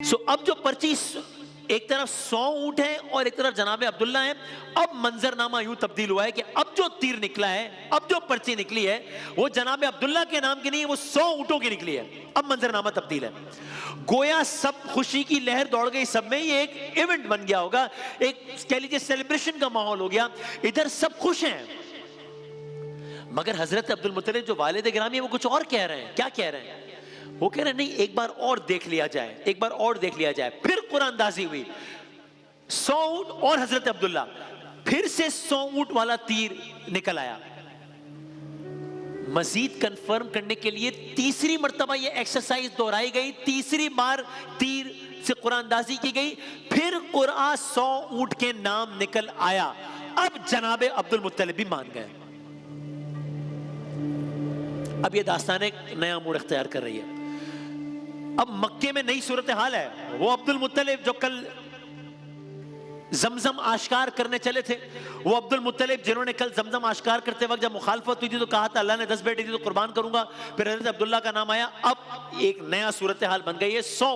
اب جو پرچی ایک طرف 100 اونٹ ہیں اور ایک طرف جناب عبداللہ ہیں. اب منظرنامہ یوں تبدیل ہوا ہے کہ اب جو تیر نکلا ہے، اب جو پرچی نکلی ہے وہ جناب عبداللہ کے نام کی نہیں ہے، وہ 100 اونٹوں کی نکلی ہے. اب منظرنامہ تبدیل ہے. گویا سب خوشی کی لہر دوڑ گئی سب میں، یہ ایک ایونٹ بن گیا ہوگا، ایک کہہ لیجیے سیلیبریشن کا ماحول ہو گیا. ادھر سب خوش ہیں، مگر حضرت عبد المطلب جو والد گرامی وہ کچھ اور کہہ رہے ہیں. کیا کہہ رہے ہیں؟ وہ کہہ رہے ہیں نہیں، ایک بار اور دیکھ لیا جائے، ایک بار اور دیکھ لیا جائے. پھر قرآن اندازی ہوئی، 100 اونٹ اور حضرت عبداللہ، پھر سے 100 اونٹ والا تیر نکل آیا. مزید کنفرم کرنے کے لیے تیسری مرتبہ یہ ایکسرسائز دہرائی گئی، تیسری بار تیر سے قرآن اندازی کی گئی، پھر قرآن 100 اونٹ کے نام نکل آیا. اب جناب عبد المطلب بھی مان گئے. اب یہ داستان ایک نیا موڑ اختیار کر رہی ہے. اب مکے میں نئی صورتحال ہے. وہ عبد المطلب جو کل زمزم آشکار کرنے چلے تھے، وہ عبد المطلب جنہوں نے کل زمزم آشکار کرتے وقت جب مخالفت ہوئی تھی تو کہا تھا اللہ نے 10 بیٹے دی تو قربان کروں گا، پھر حضرت عبداللہ کا نام آیا. اب ایک نیا صورتحال بن گئی ہے. 100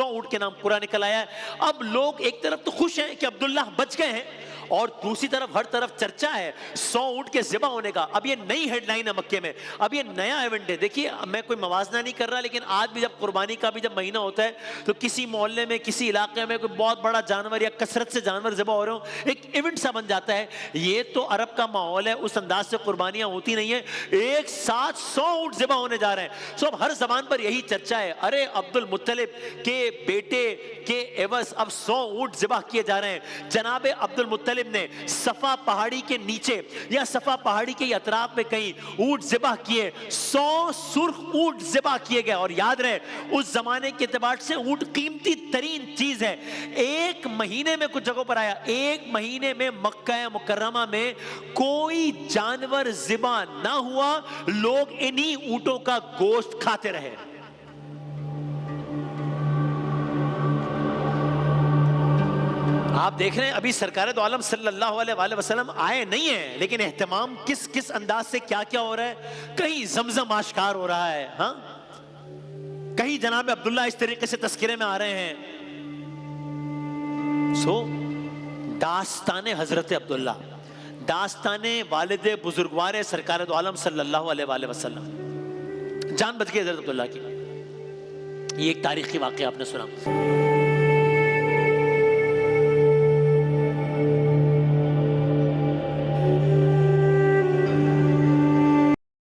اونٹ کے نام پورا نکل آیا ہے. اب لوگ ایک طرف تو خوش ہیں کہ عبداللہ بچ گئے ہیں، اور دوسری طرف ہر طرف چرچا ہے 100 اونٹ کے ذبح ہونے کا. اب یہ نئی ہیڈ لائن ہے مکے میں، اب یہ نیا ایونٹ ہے. دیکھیے میں کوئی موازنہ نہیں کر رہا، لیکن آج بھی جب قربانی کا بھی جب مہینہ ہوتا ہے تو کسی محلے میں کسی علاقے میں کوئی بہت بڑا جانور یا کثرت سے جانور ذبح ہو رہے ہوں، ایک ایونٹ سا بن جاتا ہے. یہ تو عرب کا ماحول ہے، اس انداز سے قربانیاں ہوتی نہیں ہیں. ایک ساتھ 100 اونٹ ذبح ہونے جا رہے ہیں. سو اب ہر زبان پر یہی چرچا ہے، ارے عبد المطلب کے بیٹے کے عوض اب 100 اونٹ ذبح کیے جا رہے ہیں. جناب عبد المطلب نے صفا پہاڑی کے نیچے یا صفا پہاڑی کے اطراف میں کہیں اونٹ ذبح کیے، 100 سرخ اونٹ ذبح کیے گئے. اور یاد رہے اس زمانے کے اعتبار سے اونٹ قیمتی ترین چیز ہے. ایک مہینے میں کچھ جگہوں پر آیا، ایک مہینے میں مکہ مکرمہ میں کوئی جانور ذبح نہ ہوا، لوگ انہی اونٹوں کا گوشت کھاتے رہے. آپ دیکھ رہے ہیں ابھی سرکار دو عالم صلی اللہ علیہ وآلہ وسلم آئے نہیں ہیں، لیکن اہتمام کس کس انداز سے کیا کیا ہو رہا ہے. کہیں زمزم آشکار ہو رہا ہے، ہاں کہیں جناب عبداللہ اس طریقے سے تذکرے میں آ رہے ہیں. داستان حضرت عبداللہ، داستان والد بزرگوار سرکار دو عالم صلی اللہ علیہ وآلہ وسلم، جان بچ گئی حضرت عبداللہ کی. یہ ایک تاریخی واقعہ آپ نے سنا.